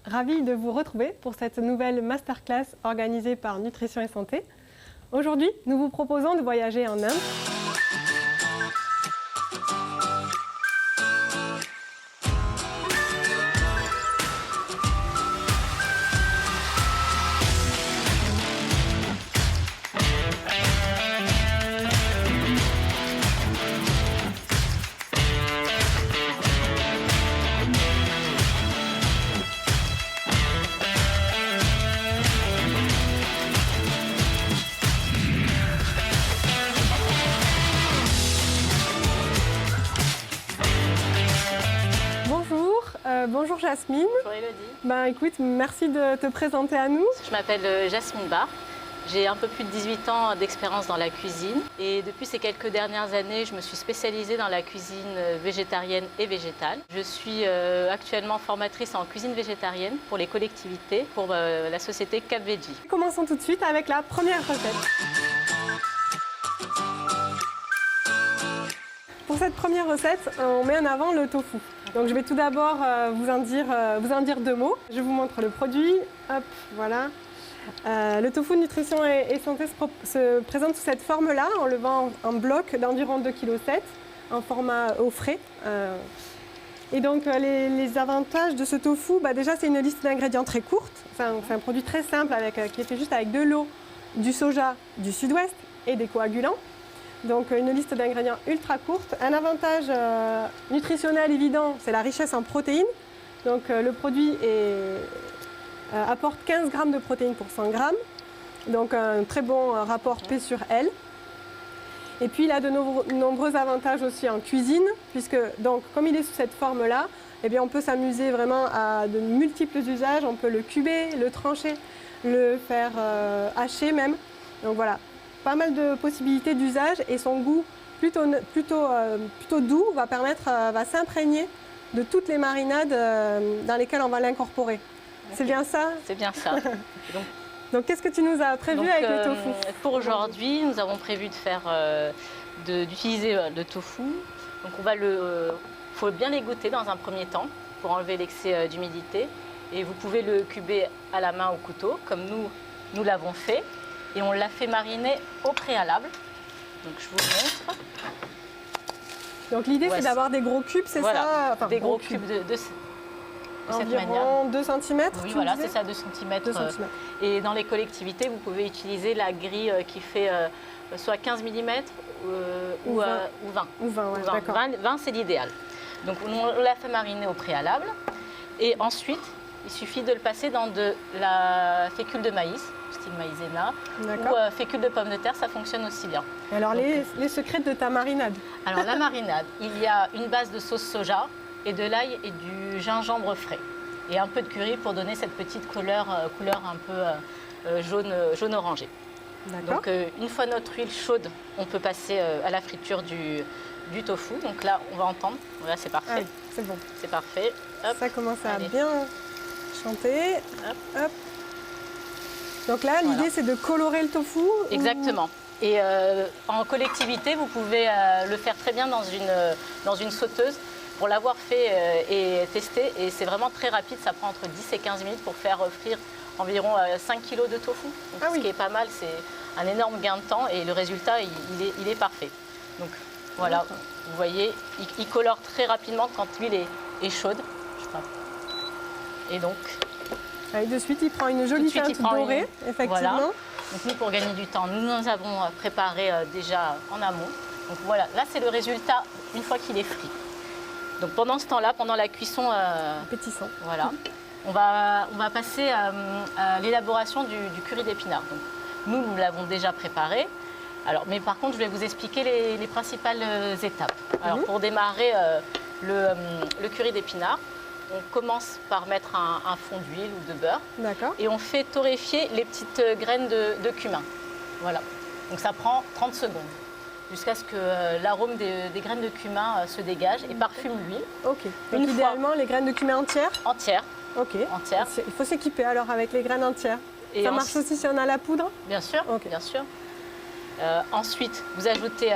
Ravie de vous retrouver pour cette nouvelle masterclass organisée par Nutrition et Santé. Aujourd'hui, nous vous proposons de voyager en Inde. Bonjour Jasmine. Bonjour Elodie. Écoute, merci de te présenter à nous. Je m'appelle Jasmine Barr. J'ai un peu plus de 18 ans d'expérience dans la cuisine et depuis ces quelques dernières années, je me suis spécialisée dans la cuisine végétarienne et végétale. Je suis actuellement formatrice en cuisine végétarienne pour les collectivités, pour la société Cap Veggie. Commençons tout de suite avec la première recette. Pour cette première recette, on met en avant le tofu. Donc je vais tout d'abord vous en dire deux mots. Je vous montre le produit. Hop, voilà. Le tofu Nutrition et Santé se présente sous cette forme-là. On le vend en bloc d'environ 2,7 kg, en format au frais. Et donc les avantages de ce tofu, déjà c'est une liste d'ingrédients très courte. C'est un produit très simple qui est fait juste avec de l'eau, du soja du sud-ouest et des coagulants. Donc une liste d'ingrédients ultra courte. Un avantage nutritionnel évident, c'est la richesse en protéines. Donc le produit apporte 15 g de protéines pour 100 g. Donc un très bon rapport P sur L. Et puis il a de nombreux avantages aussi en cuisine, puisque donc, comme il est sous cette forme-là, on peut s'amuser vraiment à de multiples usages. On peut le cuber, le trancher, le faire hacher même. Donc voilà. Pas mal de possibilités d'usage et son goût plutôt doux va s'imprégner de toutes les marinades dans lesquelles on va l'incorporer. Okay. C'est bien ça? C'est bien ça. Donc qu'est-ce que tu nous as prévu avec le tofu? Pour aujourd'hui, nous avons prévu d'utiliser le tofu. Donc faut bien l'égoutter dans un premier temps pour enlever l'excès d'humidité. Et vous pouvez le cuber à la main au couteau, comme nous l'avons fait. Et on l'a fait mariner au préalable. Donc je vous montre. Donc l'idée c'est d'avoir des gros cubes, c'est ça? Enfin, des gros cubes de cette manière. Environ 2 cm? Oui, voilà, c'est ça, 2 cm. Et dans les collectivités, vous pouvez utiliser la grille qui fait soit 15 mm ou 20. Ou 20, ouais, d'accord. 20 c'est l'idéal. Donc on l'a fait mariner au préalable. Et ensuite, il suffit de le passer dans de la fécule de maïs, style maïzena, ou fécule de pommes de terre, ça fonctionne aussi bien. Et alors les secrets de ta marinade? Alors la marinade, il y a une base de sauce soja et de l'ail et du gingembre frais. Et un peu de curry pour donner cette petite couleur un peu jaune orangé. Donc une fois notre huile chaude, on peut passer à la friture du tofu. Donc là, on va entendre. Voilà, c'est parfait. Ah oui, c'est bon. C'est parfait. Hop. Ça commence à bien chanter. Hop, hop. Donc là, l'idée, c'est de colorer le tofu. Exactement. Et en collectivité, vous pouvez le faire très bien dans une sauteuse. Pour l'avoir fait et testé, et c'est vraiment très rapide, ça prend entre 10 et 15 minutes pour faire frire environ 5 kg de tofu. Donc, ce qui est pas mal, c'est un énorme gain de temps et le résultat, il est parfait. Donc voilà, vous voyez, il colore très rapidement quand l'huile est chaude. Et donc... Allez, de suite, il prend une jolie teinte dorée, effectivement. Voilà. Donc nous, pour gagner du temps, nous avons préparé déjà en amont. Donc voilà, là c'est le résultat une fois qu'il est frit. Donc pendant ce temps-là, pendant la cuisson pétissant, voilà, on va passer à l'élaboration du curry d'épinards. Donc nous l'avons déjà préparé. Alors, mais par contre, je vais vous expliquer les principales étapes. Alors pour démarrer le curry d'épinards, on commence par mettre un fond d'huile ou de beurre. D'accord. Et on fait torréfier les petites graines de cumin. Voilà. Donc ça prend 30 secondes jusqu'à ce que l'arôme des graines de cumin se dégage et parfume l'huile. Ok. Donc idéalement, les graines de cumin entières? Entières. Ok. Entières. Il faut s'équiper alors avec les graines entières. Et ça marche aussi si on a la poudre? Bien sûr. Okay. Bien sûr. Ensuite, vous ajoutez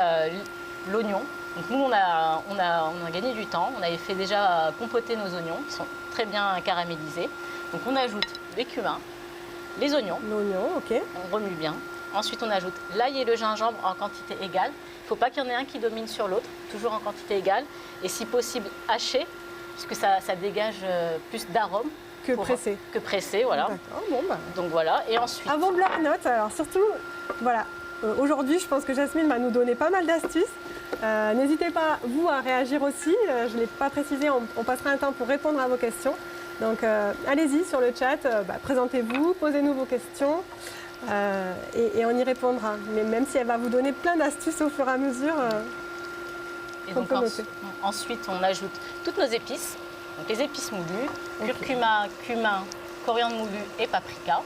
l'oignon. Donc nous, on a gagné du temps. On avait fait déjà compoter nos oignons, qui sont très bien caramélisés. Donc on ajoute les cumin, les oignons, L'oignon, ok. on remue bien. Ensuite on ajoute l'ail et le gingembre en quantité égale. Il ne faut pas qu'il y en ait un qui domine sur l'autre, toujours en quantité égale. Et si possible haché, puisque ça dégage plus d'arômes. Que pressé. Que pressé, voilà. D'accord, bon bah. Donc voilà, et ensuite... Avant bloc-notes, alors surtout, voilà, aujourd'hui je pense que Jasmine va nous donner pas mal d'astuces. N'hésitez pas, vous, à réagir aussi. Je ne l'ai pas précisé, on passera un temps pour répondre à vos questions. Donc allez-y sur le chat, présentez-vous, posez-nous vos questions et on y répondra. Mais même si elle va vous donner plein d'astuces au fur et à mesure, Et on donc peut noter. ensuite, on ajoute toutes nos épices. Donc les épices moulues, curcuma, cumin, coriandre moulu et paprika.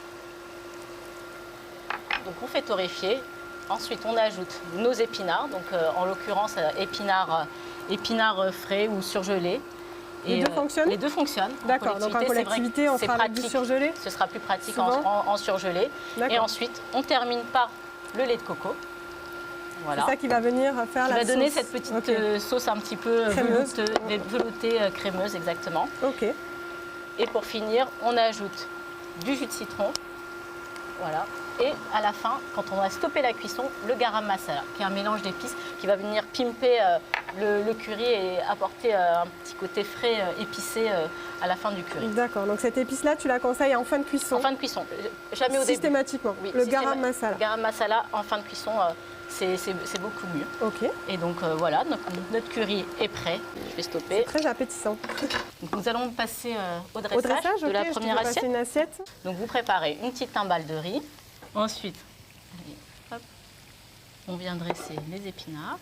Donc on fait torréfier. Ensuite, on ajoute nos épinards. Donc en l'occurrence, épinards frais ou surgelés. Les deux fonctionnent? Les deux fonctionnent. D'accord, donc en collectivité, on fera avec du surgelé? Ce sera plus pratique Souvent. en surgelé. Et ensuite, on termine par le lait de coco. Voilà. C'est ça qui va venir faire qui la va donner sauce. cette petite sauce un petit peu Crémeuse. veloutée, crémeuse, exactement. Ok. Et pour finir, on ajoute du jus de citron. Voilà. Et à la fin, quand on a stoppé la cuisson, le garam masala, qui est un mélange d'épices qui va venir pimper le curry et apporter un petit côté frais épicé à la fin du curry. D'accord, donc cette épice-là, tu la conseilles en fin de cuisson? En fin de cuisson, jamais au début. Systématiquement, Oui, le garam masala. Le garam masala en fin de cuisson, c'est beaucoup mieux. Ok. Et donc voilà, notre curry est prêt. Je vais stopper. Très appétissant. Donc, nous allons passer au Au dressage, dressage, de la ok, je te première fais passer assiette. une assiette. Donc vous préparez une petite timbale de riz. Ensuite, allez, hop, on vient dresser les épinards.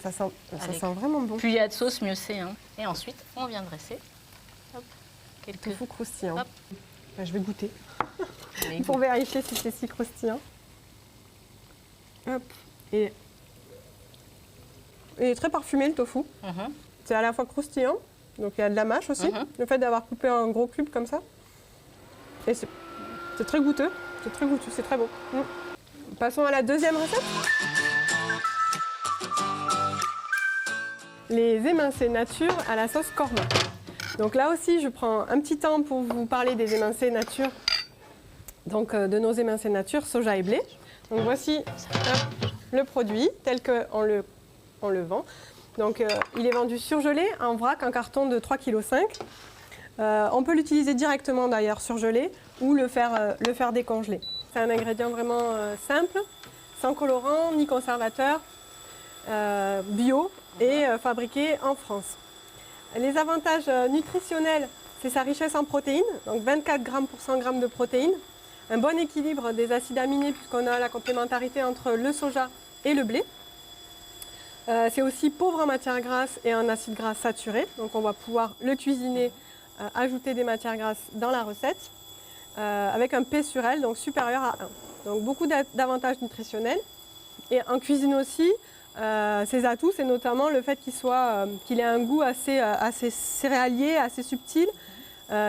Ça sent avec- vraiment bon. Plus il y a de sauce, mieux c'est. Hein. Et ensuite, on vient dresser hop, quelques... Tofu croustillant. Hop. Bah, je vais goûter les pour vérifier si c'est si croustillant. Hop. Et très parfumé le tofu. Mhm. C'est à la fois croustillant, donc il y a de la mâche aussi. Mhm. Le fait d'avoir coupé un gros cube comme ça. Et c'est très goûteux. C'est très goûteux, c'est très bon. Passons à la deuxième recette. Les émincés nature à la sauce korma. Donc là aussi, je prends un petit temps pour vous parler des émincés nature. Donc de nos émincés nature, soja et blé. Donc voici le produit tel qu'on le vend. Donc il est vendu surgelé en vrac, en carton de 3,5 kg. On peut l'utiliser directement d'ailleurs surgelé ou le faire décongeler. C'est un ingrédient vraiment simple, sans colorant ni conservateur, bio et fabriqué en France. Les avantages nutritionnels, c'est sa richesse en protéines, donc 24 grammes pour 100 grammes de protéines, un bon équilibre des acides aminés puisqu'on a la complémentarité entre le soja et le blé. C'est aussi pauvre en matières grasses et en acides gras saturés, donc on va pouvoir le cuisiner, ajouter des matières grasses dans la recette, avec un P sur L, donc supérieur à 1. Donc beaucoup d'avantages nutritionnels. Et en cuisine aussi, ses atouts, c'est notamment le fait qu'il ait un goût assez céréalier, assez subtil,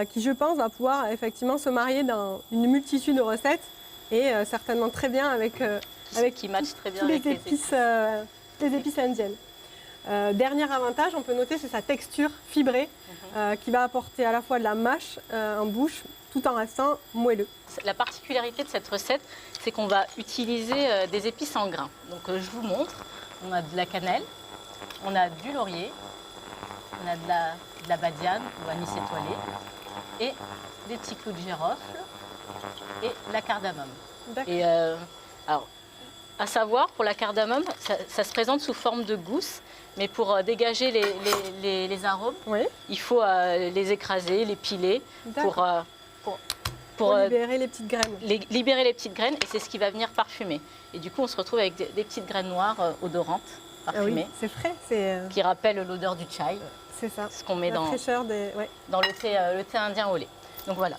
qui je pense va pouvoir effectivement se marier dans une multitude de recettes et certainement très bien avec qui match très bien tous les avec les épices indiennes. Dernier avantage, on peut noter, c'est sa texture fibrée qui va apporter à la fois de la mâche en bouche tout en restant moelleux. La particularité de cette recette, c'est qu'on va utiliser des épices en grains. Donc je vous montre, on a de la cannelle, on a du laurier, on a de la badiane ou anis étoilé et des petits clous de girofle et la cardamome. Et alors, à savoir, pour la cardamome, ça se présente sous forme de gousse, mais pour dégager les arômes, Oui. il faut les écraser, les piler pour libérer les petites graines. libérer les petites graines, et c'est ce qui va venir parfumer. Et du coup, on se retrouve avec des petites graines noires odorantes, parfumées, C'est frais, qui rappellent l'odeur du chai, c'est ça. ce qu'on met La fraîcheur ouais. dans le thé indien au lait. Donc voilà,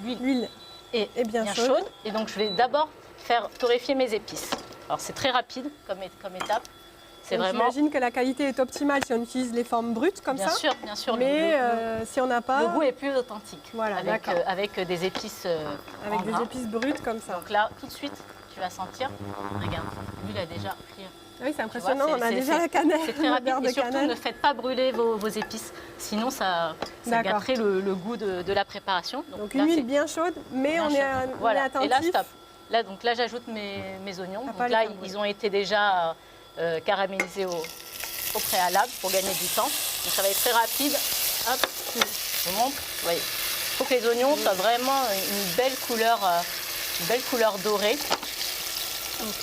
l'huile est bien chaude. Et donc je vais d'abord faire torréfier mes épices. Alors c'est très rapide comme étape. C'est vraiment... J'imagine que la qualité est optimale si on utilise les formes brutes comme bien ça. Bien sûr. Mais si on n'a pas... Le goût est plus authentique. Voilà, avec des épices avec en des grains. épices brutes comme ça. Donc là, tout de suite, tu vas sentir. Regarde, lui, il a déjà pris. Ah oui, c'est impressionnant, on a déjà c'est- la cannelle. C'est très le rapide. beurre de Et surtout, cannelle. ne faites pas brûler vos épices. Sinon, ça D'accord. gâterait le goût de la préparation. Donc là, une huile c'est bien chaude, mais bien on chaud. est, on est Voilà. attentif. Et là, stop. Là, j'ajoute mes oignons. À Donc pas les là, faire brûler. ils ont été déjà caramélisés au préalable pour gagner du temps. Donc ça va être très rapide. Hop, je vous montre. Vous voyez. Il faut que les oignons soient vraiment une belle couleur dorée.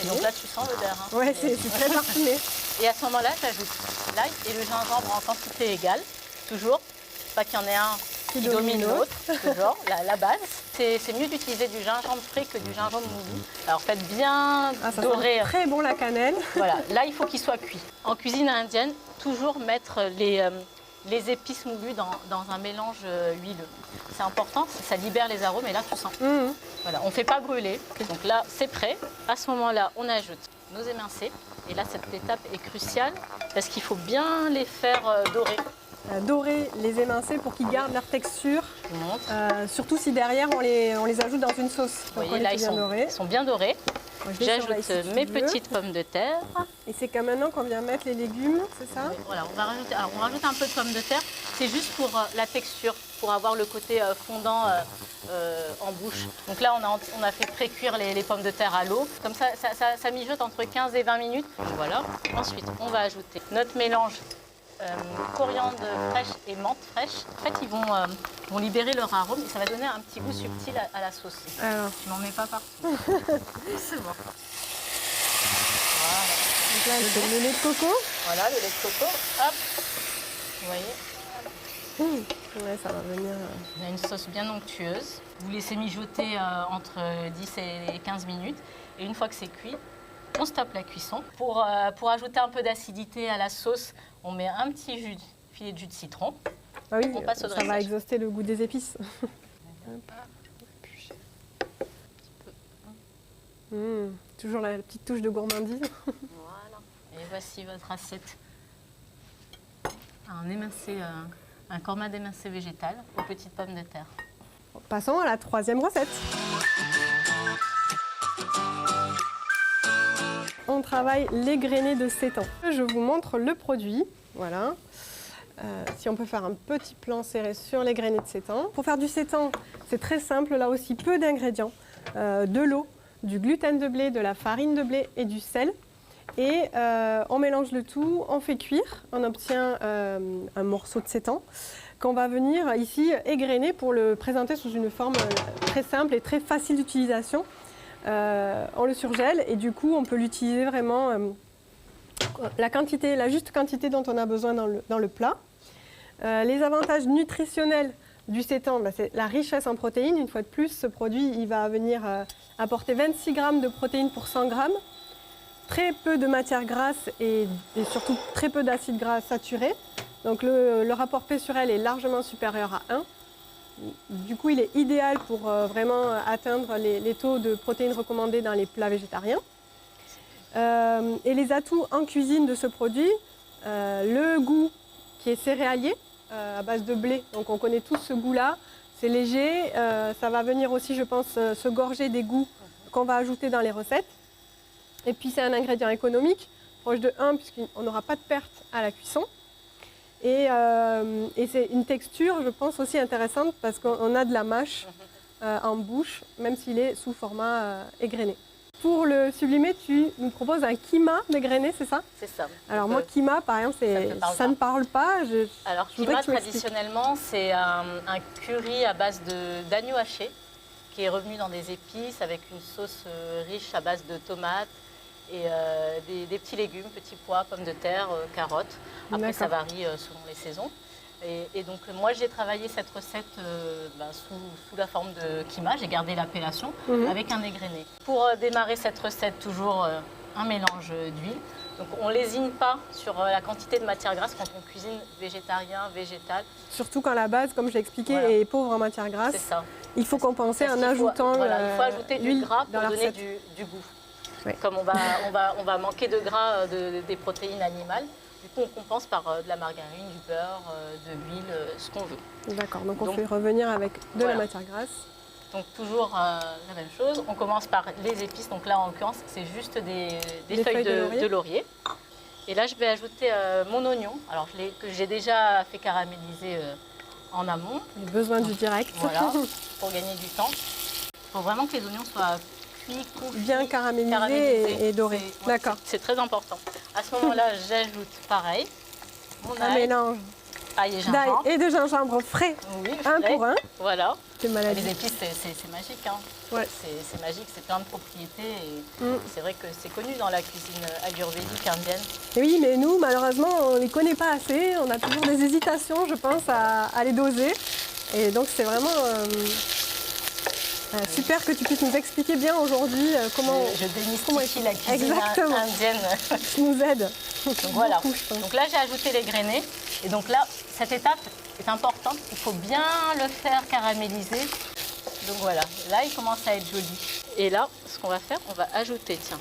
Et donc là, tu sens l'odeur. Hein. Ouais, c'est très parfumé. Et à ce moment-là, j'ajoute l'ail et le gingembre en quantité égale, toujours. Pas qu'il y en ait un qui domine l'autre, toujours, la base. C'est mieux d'utiliser du gingembre frais que du gingembre moulu. Alors faites bien Ça dorer. sent très bon la cannelle. Voilà, là il faut qu'il soit cuit. En cuisine indienne, toujours mettre les épices moulues dans un mélange huileux. C'est important, ça libère les arômes et là tu sens. Voilà, on ne fait pas brûler. Donc là c'est prêt. À ce moment-là, on ajoute nos émincés. Et là cette étape est cruciale parce qu'il faut bien les faire dorer. Dorer les émincés pour qu'ils gardent leur texture. Je vous montre. Surtout si derrière on les ajoute dans une sauce. Vous voyez, là ils sont bien dorés. J'ajoute mes petites pommes de terre. Et c'est comme maintenant qu'on vient mettre les légumes, c'est ça? Voilà, on rajoute un peu de pommes de terre. C'est juste pour la texture, pour avoir le côté fondant en bouche. Donc là, on a fait pré-cuire les pommes de terre à l'eau. Comme ça mijote entre 15 et 20 minutes. Voilà. Ensuite, on va ajouter notre mélange coriandre fraîche et menthe fraîche. En fait, ils vont libérer leur arôme et ça va donner un petit goût subtil à la sauce. Alors, Je n'en mets pas partout. C'est bon. Voilà. donc là, c'est le lait de coco. Voilà, le lait de coco. Hop. Vous voyez, Ouais, ça va venir. on a une sauce bien onctueuse. Vous laissez mijoter entre 10 et 15 minutes. Et une fois que c'est cuit, on stoppe la cuisson. Pour ajouter un peu d'acidité à la sauce, on met un petit filet de jus de citron. Ah oui, On passe au ça va dressage. exhauster le goût des épices. Toujours la petite touche de gourmandise. Voilà. Et voici votre assiette. Un cormat d'émincé végétal aux petites pommes de terre. Passons à la troisième recette. On travaille les grainés de sétan. Je vous montre le produit. Voilà. Si on peut faire un petit plan serré sur les grainés de sétan. Pour faire du sétan, c'est très simple. Là aussi, peu d'ingrédients. De l'eau, du gluten de blé, de la farine de blé et du sel. Et on mélange le tout, on fait cuire. On obtient un morceau de sétan qu'on va venir ici égrainer pour le présenter sous une forme très simple et très facile d'utilisation. On le surgèle et du coup on peut l'utiliser vraiment la juste quantité dont on a besoin dans le plat. Les avantages nutritionnels du sétan, c'est la richesse en protéines. Une fois de plus, ce produit il va venir apporter 26 grammes de protéines pour 100 grammes, très peu de matières grasses et surtout très peu d'acides gras saturés. Donc le rapport P sur L est largement supérieur à 1. Du coup, il est idéal pour vraiment atteindre les taux de protéines recommandés dans les plats végétariens. Et les atouts en cuisine de ce produit, le goût qui est céréalier, à base de blé. Donc on connaît tous ce goût-là. C'est léger. Ça va venir aussi, je pense, se gorger des goûts qu'on va ajouter dans les recettes. Et puis c'est un ingrédient économique, proche de 1, puisqu'on n'aura pas de perte à la cuisson. Et c'est une texture, je pense, aussi intéressante parce qu'on a de la mâche en bouche, même s'il est sous format égrené. Pour le sublimer, tu nous proposes un kima dégrainé, c'est ça? C'est ça. Alors Donc, moi, kima, par exemple, ça ne parle pas. Alors, je voudrais kima, que tu m'expliques. traditionnellement, c'est un curry à base d'agneau haché qui est revenu dans des épices avec une sauce riche à base de tomates et des petits légumes, petits pois, pommes de terre, carottes. Après, ça varie selon les saisons. Et donc, moi, j'ai travaillé cette recette sous la forme de kima. J'ai gardé l'appellation avec un égrené. Pour démarrer cette recette, toujours un mélange d'huile. Donc, on ne lésine pas sur la quantité de matière grasse quand on cuisine végétarien, végétal. Surtout quand la base, comme je l'ai expliqué, Voilà. est pauvre en matière grasse. C'est ça. Il faut compenser en ajoutant il faut ajouter du l'huile gras dans pour la donner recette. du goût. Oui. Comme on va manquer de gras des protéines animales, du coup on compense par de la margarine, du beurre, de l'huile, ce qu'on veut. D'accord, donc on fait revenir avec de la Voilà. matière grasse. Donc toujours la même chose. On commence par les épices. Donc là, en l'occurrence, c'est juste des feuilles de laurier. Et là, je vais ajouter mon oignon. Alors, que j'ai déjà fait caraméliser en amont. Les besoins du direct. Voilà, pour gagner du temps. Il faut vraiment que les oignons soient cuits, confits, bien caramélisés et dorés. Ouais, D'accord. c'est très important. À ce moment-là, j'ajoute pareil mon Un mélange ail et d'ail gingembre. et de gingembre frais. Oui, Un frais. pour un. Voilà. C'est maladie. Les épices, c'est magique. Hein. Ouais. C'est magique, c'est plein de propriétés. Et Mm. c'est vrai que c'est connu dans la cuisine ayurvédique indienne. Et oui, mais nous, malheureusement, on ne les connaît pas assez. On a toujours des hésitations, je pense, à les doser. Et donc, c'est vraiment super que tu puisses nous expliquer bien aujourd'hui comment Je démystifie la cuisine Exactement. indienne. tu nous aides. Donc voilà. Beaucoup, je pense. Donc là, j'ai ajouté les grainés. Et donc là, cette étape est importante. Il faut bien le faire caraméliser. Donc voilà, là, il commence à être joli. Et là, ce qu'on va faire, on va ajouter, tiens,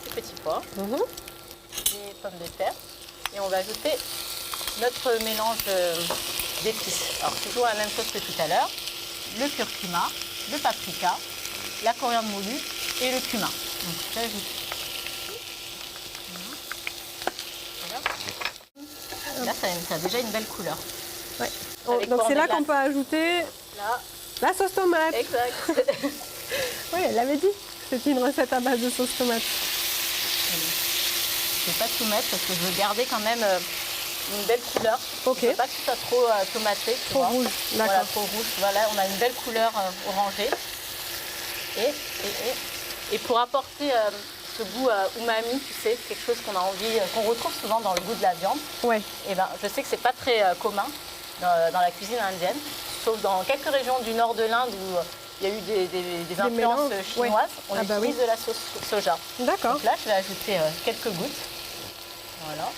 des petits pois, Mhm. des pommes de terre. Et on va ajouter notre mélange d'épices. Alors, toujours la même chose que tout à l'heure. Le curcuma, le paprika, la coriandre moulue et le cumin. Donc, j'ajoute. Voilà. Là, ça a déjà une belle couleur. Ouais. Avec Donc, quoi c'est on là déglace. qu'on peut ajouter Là, la sauce tomate. exact. Oui, elle l'avait dit. C'était une recette à base de sauce tomate. Je ne vais pas tout mettre parce que je veux garder quand même une belle couleur. Ok. Je ne veux pas que ce soit trop tomaté. Tu Trop vois. rouge, Voilà, d'accord. trop rouge. Voilà, on a une belle couleur orangée. Et pour apporter ce goût umami, tu sais, quelque chose qu'on a envie, qu'on retrouve souvent dans le goût de la viande, Ouais. et ben, je sais que c'est pas très commun dans la cuisine indienne, sauf dans quelques régions du nord de l'Inde où il y a eu des influences mélanges, chinoises. ouais. On Ah bah utilise oui. de la sauce soja. D'accord. Donc là, je vais ajouter quelques gouttes. Voilà.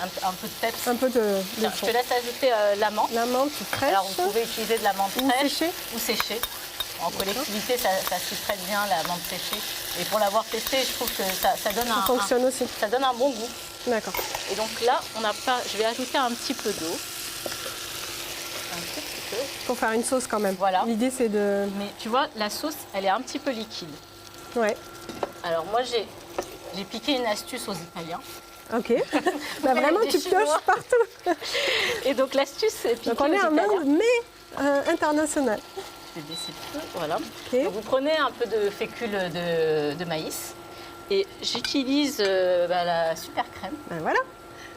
Un peu de peps. Un peu de Tiens, je fond. te laisse ajouter la menthe. La menthe fraîche. Alors, vous pouvez utiliser de la menthe Ou fraîche séchée. ou séchée. En collectivité, ça s'y prête bien, la menthe séchée. Et pour l'avoir testé, je trouve que ça donne Ça fonctionne aussi. ça donne un bon goût. D'accord. Et donc là, je vais ajouter un petit peu d'eau. Un tout petit peu. Pour faire une sauce quand même. Voilà. L'idée, c'est de... Mais tu vois, la sauce, elle est un petit peu liquide. Ouais. Alors moi, j'ai piqué une astuce aux Italiens. Ok. Bah, vraiment, Des tu Chinois. pioches partout. Et donc l'astuce, c'est piquer Donc, on est aux en Italiens. Inde, mais international. Je vais baisser le feu, voilà. Ok. Donc, vous prenez un peu de fécule de maïs et j'utilise la super crème, Ben voilà.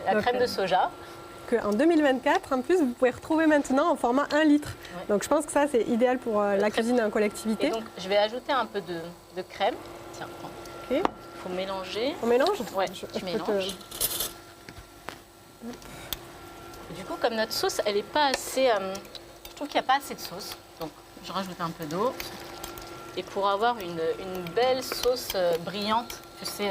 la Donc, crème de soja. En 2024, en plus, vous pouvez retrouver maintenant en format 1 litre. Ouais. Donc je pense que ça, c'est idéal pour la Très cuisine en Et collectivité. donc je vais ajouter un peu de crème. Tiens, prends. Ok. Il faut mélanger. On mélange? Ouais, Je tu peux mélanges. Du coup, comme notre sauce, elle n'est pas assez... je trouve qu'il n'y a pas assez de sauce. Donc je rajoute un peu d'eau. Et pour avoir une belle sauce brillante, tu sais,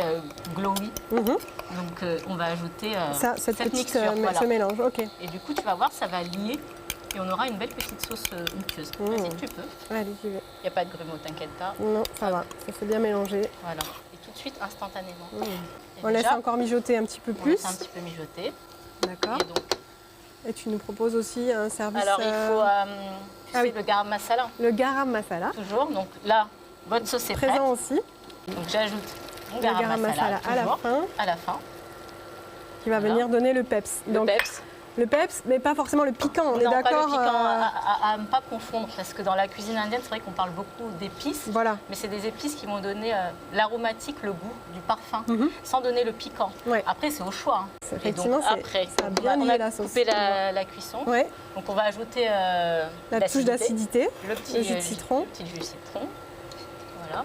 glowy, Mhm. donc on va ajouter Cette petite, mixture. Voilà. ce mélange, ok. Et du coup, tu vas voir, ça va lier et on aura une belle petite sauce onctueuse. Vas-y, tu peux. Allez, j'y vais. Il n'y a pas de grumeaux, t'inquiète pas. Non, ça va. Ça s'est bien mélangé. Voilà. Et tout de suite, instantanément. Et On laisse déjà, encore mijoter un petit peu on plus. laisse un petit peu mijoter. D'accord. Et donc, Et tu nous proposes aussi un service. alors, il faut tu sais, oui. le garam masala, Le garam masala, toujours. Donc là, votre sauce est prête. présent aussi. Donc j'ajoute mon Le garam masala, à la toujours, fin, à la fin. qui va Voilà. venir donner le peps. Le Donc, peps. le peps, mais pas forcément le piquant. On est Non, pas le d'accord. piquant, à ne pas confondre, parce que dans la cuisine indienne, c'est vrai qu'on parle beaucoup d'épices, Voilà. mais c'est des épices qui vont donner l'aromatique, le goût du parfum, Mhm. sans donner le piquant. Ouais. Après, c'est au choix. Hein. C'est- Et effectivement, donc, c'est- après, ça a donc, bien on lié a la sauce. coupé la cuisson, Ouais. donc on va ajouter La touche d'acidité. le petit le jus de citron. le petit jus de citron. Voilà.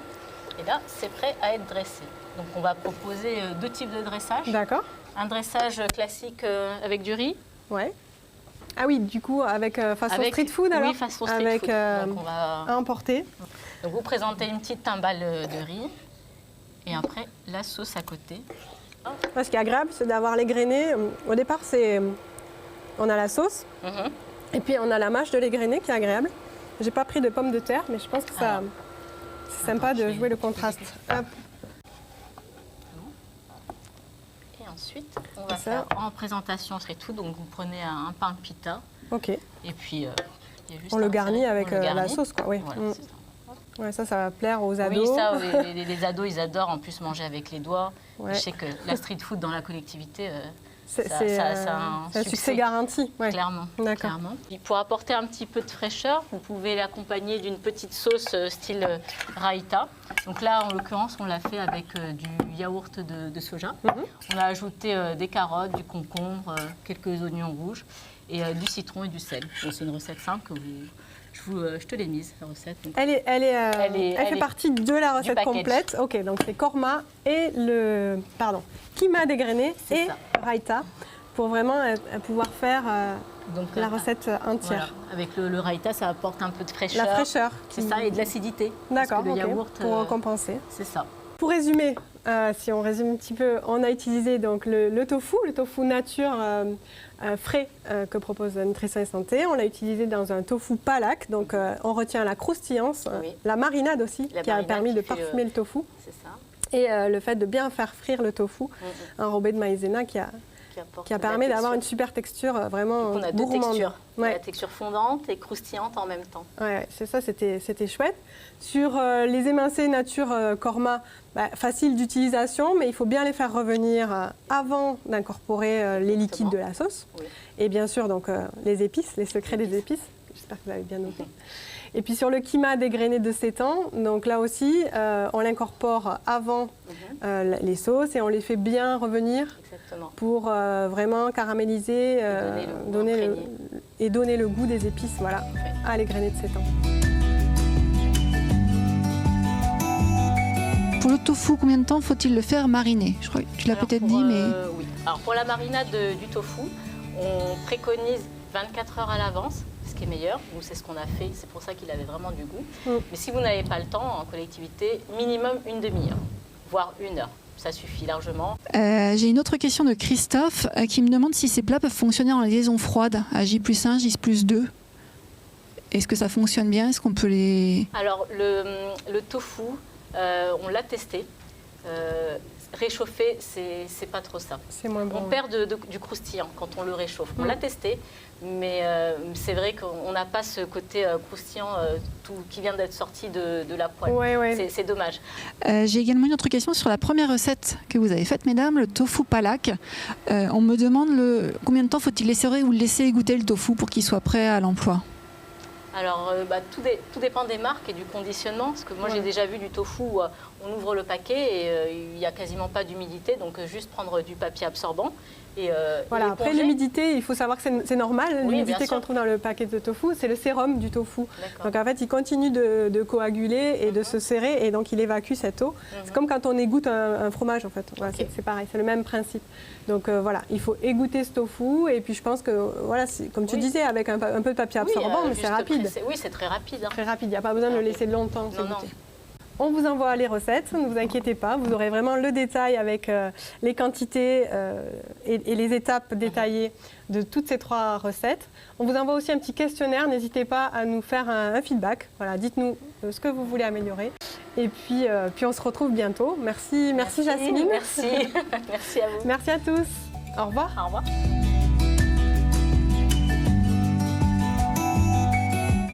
Et là, c'est prêt à être dressé. Donc on va proposer deux types de dressage. D'accord. Un dressage classique avec du riz. Ouais. Ah oui, du coup, avec façon Avec- street food alors. Oui, façon street avec, food. Donc, on va... à emporter. Donc vous présentez une petite timbale de riz et après la sauce à côté. Moi, ce qui est agréable, c'est d'avoir les grainés. Au départ, on a la sauce Mhm. et puis on a la mâche de les grainés qui est agréable. J'ai pas pris de pommes de terre, mais je pense que ça, Alors, c'est sympa attends, de je vais- jouer le contraste. Hop. Et ensuite, on va ça. faire en présentation street food. Donc vous prenez un pain de pita Ok. et puis il y a juste On le un garnit salade. avec On le la garnit. sauce, quoi. Oui. Voilà, Mm. c'est ça. Ouais, ça va plaire aux ados. Oui, ça, les ados, ils adorent en plus manger avec les doigts. Ouais. Je sais que la street food dans la collectivité, c'est un succès garanti. Ouais. Clairement, D'accord. clairement. Et pour apporter un petit peu de fraîcheur, vous pouvez l'accompagner d'une petite sauce style raïta. Donc là, en l'occurrence, on l'a fait avec du yaourt de soja. On a ajouté des carottes, du concombre, quelques oignons rouges et du citron et du sel. Donc, c'est une recette simple que je te l'ai mise, la recette. Donc, elle fait partie de la recette complète. Ok, donc c'est korma et kima dégrainé et ça. raïta pour vraiment pouvoir faire la recette entière. Voilà. Avec le raïta, ça apporte un peu de fraîcheur. La fraîcheur. C'est ça, et de l'acidité. D'accord, le yaourt, pour compenser. C'est ça. Pour résumer, si on résume un petit peu, on a utilisé donc le tofu nature frais que propose Nutrition et Santé. On l'a utilisé dans un tofu palak, donc on retient la croustillance, la marinade aussi, qui a permis de parfumer le tofu. C'est ça. Et le fait de bien faire frire le tofu, enrobé de maïzena qui a permis d'avoir une super texture vraiment gourmande. On a deux textures, la texture fondante et croustillante en même temps. Ouais, c'est ça, c'était chouette. Sur les émincés nature korma, facile d'utilisation, mais il faut bien les faire revenir avant d'incorporer les liquides de la sauce. Oui. Et bien sûr, donc, les épices, les secrets des épices. J'espère que vous l'avez bien noté. Et puis sur le kima dégrainé de sétan, donc là aussi, on l'incorpore avant les sauces et on les fait bien revenir. Exactement. Pour vraiment caraméliser et donner le goût des épices à les grainés de sétan. Pour le tofu, combien de temps faut-il le faire mariner? Je crois que tu l'as peut-être dit, mais... Oui. Alors pour la marinade du tofu, on préconise 24 heures à l'avance, ce qui est meilleur. Nous, c'est ce qu'on a fait, c'est pour ça qu'il avait vraiment du goût. Mais si vous n'avez pas le temps, en collectivité, minimum une demi-heure, voire 1 heure. Ça suffit largement. J'ai une autre question de Christophe qui me demande si ces plats peuvent fonctionner en liaison froide, à J+1, J+2. Est-ce que ça fonctionne bien? Est-ce qu'on peut les... Alors, le tofu, on l'a testé. Réchauffer, c'est pas trop ça. C'est moins bon. On perd du croustillant quand on le réchauffe. On l'a testé, mais c'est vrai qu'on n'a pas ce côté croustillant qui vient d'être sorti de la poêle. Ouais. C'est dommage. J'ai également une autre question sur la première recette que vous avez faite, mesdames, le tofu palak. On me demande combien de temps faut-il laisser ou laisser égoutter le tofu pour qu'il soit prêt à l'emploi? Alors, tout dépend des marques et du conditionnement, parce que moi j'ai déjà vu du tofu où on ouvre le paquet et il n'y a quasiment pas d'humidité, donc juste prendre du papier absorbant. Après l'humidité, il faut savoir que c'est normal, l'humidité qu'on trouve dans le paquet de tofu, c'est le sérum du tofu. Donc en fait, il continue de coaguler et de se serrer et donc il évacue cette eau. C'est comme quand on égoutte un fromage en fait, c'est pareil, c'est le même principe. Donc il faut égoutter ce tofu et puis je pense que, comme tu disais, avec un peu de papier absorbant, mais c'est rapide. Oui, c'est très rapide. Très rapide, il n'y a pas besoin de le laisser longtemps s'égoutter. On vous envoie les recettes, ne vous inquiétez pas, vous aurez vraiment le détail avec les quantités et les étapes détaillées de toutes ces 3 recettes. On vous envoie aussi un petit questionnaire, n'hésitez pas à nous faire un feedback. Dites-nous ce que vous voulez améliorer. Et puis on se retrouve bientôt. Merci Jasmine. Merci. Merci à vous. Merci à tous. Au revoir. Au revoir.